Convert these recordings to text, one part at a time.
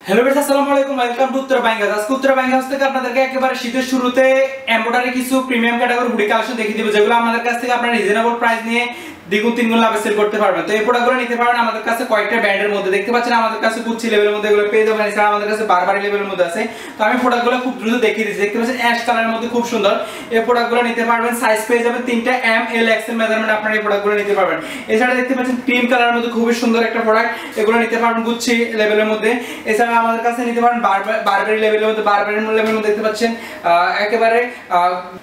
Hello viewers, আসসালামু আলাইকুম। Welcome to Uttara buying house. আজকে উত্তরা বাইং হাউস থেকে আপনাদেরকে একেবারে শীতের শুরুতে এমব্রয়ডারি কিছু প্রিমিয়াম ক্যাটাগরি হুডি কালেকশন দেখিয়ে দিব, যেগুলো আমাদের কাছ থেকে আপনারা রিজনেবল প্রাইস নিয়ে দ্বিগুণ তিনগুণ লাভে সেল করতে পারবেন। তো এই প্রোডাক্টগুলো নিতে পারবেন আমাদের কাছে কয়েকটা ব্র্যান্ডের মধ্যে। দেখতে পাচ্ছেন আমাদের কাছে গুচি লেভেলের মধ্যে এগুলো পেয়ে যাবেন, এছাড়া আমাদের কাছে বারবারি লেভেলের মধ্যে আছে। তো আমি প্রোডাক্টগুলো খুব দ্রুত দেখিয়ে দিচ্ছি। দেখতে পাচ্ছেন অ্যাশ কালারের মধ্যে খুব সুন্দর। এই প্রোডাক্টগুলো নিতে পারবেন, সাইজ পেয়ে যাবেন তিনটা এম এল এক্সেল মেজারমেন্ট আপনারা এই প্রোডাক্টগুলো নিতে পারবেন। এছাড়া দেখতে পাচ্ছেন ক্রিম কালারের মধ্যে খুবই সুন্দর একটা প্রোডাক্ট, এগুলো নিতে পারবেন গুচি লেভেলের মধ্যে। এছাড়া আমাদের কাছে নিতে পারবেন বারবারি লেভেলের মধ্যে, বারবারি লেভেলের মধ্যে দেখতে পাচ্ছেন একেবারে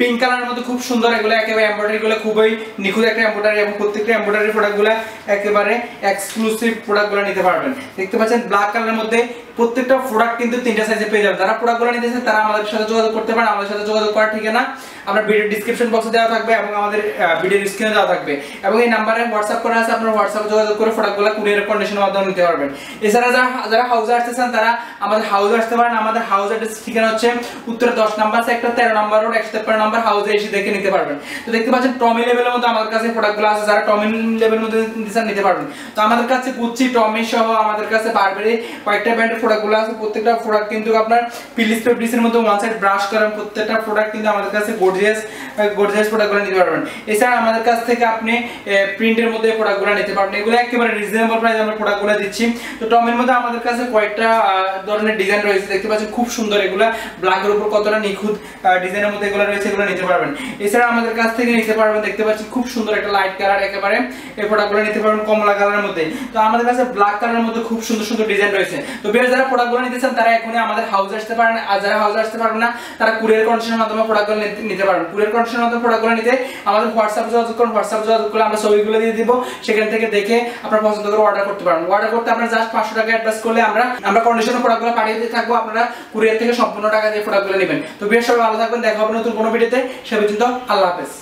পিঙ্ক কালারের মধ্যে খুব সুন্দর। এগুলো একেবারে এমব্রয়ডারি গুলো খুবই নিখুঁত একটা এমব্রয়ডারি, এবং প্রত্যেকটা এমব্রয়ডারি প্রোডাক্টগুলো একেবারে এক্সক্লুসিভ প্রোডাক্টগুলো নিতে পারবেন। দেখতে পাচ্ছেন ব্ল্যাক কালারের মধ্যে প্রত্যেকটা প্রোডাক্ট কিন্তু তিনটা সাইজে পেয়ে যাবেন। যারা প্রোডাক্টগুলো নিতেছেন তারা আমাদের সাথে যোগাযোগ করতে পারেন। আমাদের সাথে যোগাযোগ করার ঠিকানা আমরা ভিডিও ডেসক্রিপশন বক্সে দেওয়া থাকবে এবং আমাদের ভিডিও স্ক্রিনে দেওয়া থাকবে, এবং এই নম্বরে হোয়াটসঅ্যাপ করা আছে। আপনারা হোয়াটসঅ্যাপে যোগাযোগ করে প্রোডাক্টগুলো কুরিয়ার কন্ডিশনের মাধ্যমে নিতে পারবেন। এছাড়া যারা হাউসে আসতেছেন তারা আমাদের হাউসে আসতে পারেন। আমাদের হাউস অ্যাড্রেস ঠিকানা হচ্ছে উত্তরা 10 নম্বর সেক্টর 13 নম্বর রোড 153 নম্বর হাউসে এসে দেখে নিতে পারবেন। তো দেখতে পাচ্ছেন টমি লেভেলের মধ্যে আমাদের কাছে প্রোডাক্টগুলো আছে। যারা টমি লেভেলের মধ্যে নিতে পারবেন। তো আমাদের কাছে গুচি, টমি সহ আমাদের কাছে বারবারি কয়েকটা ব্র্যান্ডের প্রোডাক্টগুলো আছে। প্রত্যেকটা প্রোডাক্ট কিন্তু আপনার পিলিস পেপ্রিসের মধ্যে ওয়ান সাইড ব্রাশ করেন। প্রত্যেকটা প্রোডাক্ট কিন্তু আমাদের কাছে গর্জিয়াস প্রোডাক্টগুলো নিতে পারবেন। এছাড়া আমাদের কাছ থেকে আপনি প্রিন্টের মধ্যে প্রোডাক্টগুলো নিতে পারবেন। এগুলো একেবারে রিজনেবল প্রাইসে আমরা প্রোডাক্টগুলো দিচ্ছি। তো টমের মধ্যে আমাদের কাছে কয়েকটা ধরনের ডিজাইন রয়েছে। দেখতে পাচ্ছেন খুব সুন্দর, এগুলা ব্ল্যাকের উপর কতটা নিখুঁত ডিজাইনের মধ্যে এগুলো রয়েছে, এগুলো নিতে পারবেন। এছাড়া আমাদের কাছ থেকে নিতে পারবেন, দেখতে পাচ্ছেন খুব সুন্দর একটা লাইট কালার, একেবারে এই প্রোডাক্টগুলো নিতে পারবেন কমলা কালারের মধ্যে। তো আমাদের কাছে ব্ল্যাক কালারের মধ্যে খুব সুন্দর সুন্দর ডিজাইন রয়েছে। তো বেশ যারা প্রোডাক্টগুলো নিতে চান তারা এখনই আমাদের হাউসে আসতে পারেন, আর যারা হাউসে আসতে পারবেন না তারা কুরিয়ার কন্ডিশনের মাধ্যমে প্রোডাক্টগুলো নিতে পারবেন। কুরিয়ার কন্ডিশনের মাধ্যমে প্রোডাক্টগুলো নিতে আমাদের হোয়াটসঅ্যাপে যোগাযোগ করুন। হোয়াটসঅ্যাপে যোগাযোগ করলে আমরা ছবিগুলো দিয়ে দিব, সেখান থেকে দেখে আপনারা পছন্দ করে অর্ডার করতে পারবেন। অর্ডার করতে আপনারা জাস্ট 500 টাকা অ্যাডভান্স করলে আমরা কন্ডিশনের প্রোডাক্টগুলো পাঠিয়ে দিয়ে থাকবো। আপনারা কুরিয়ার থেকে সম্পূর্ণ টাকা দিয়ে প্রোডাক্টগুলো নেবেন। তো বেশ সবাই ভালো থাকবেন, দেখা হবে নতুন কোনো ভিডিওতে। সে পর্যন্ত আল্লাহ হাফেজ।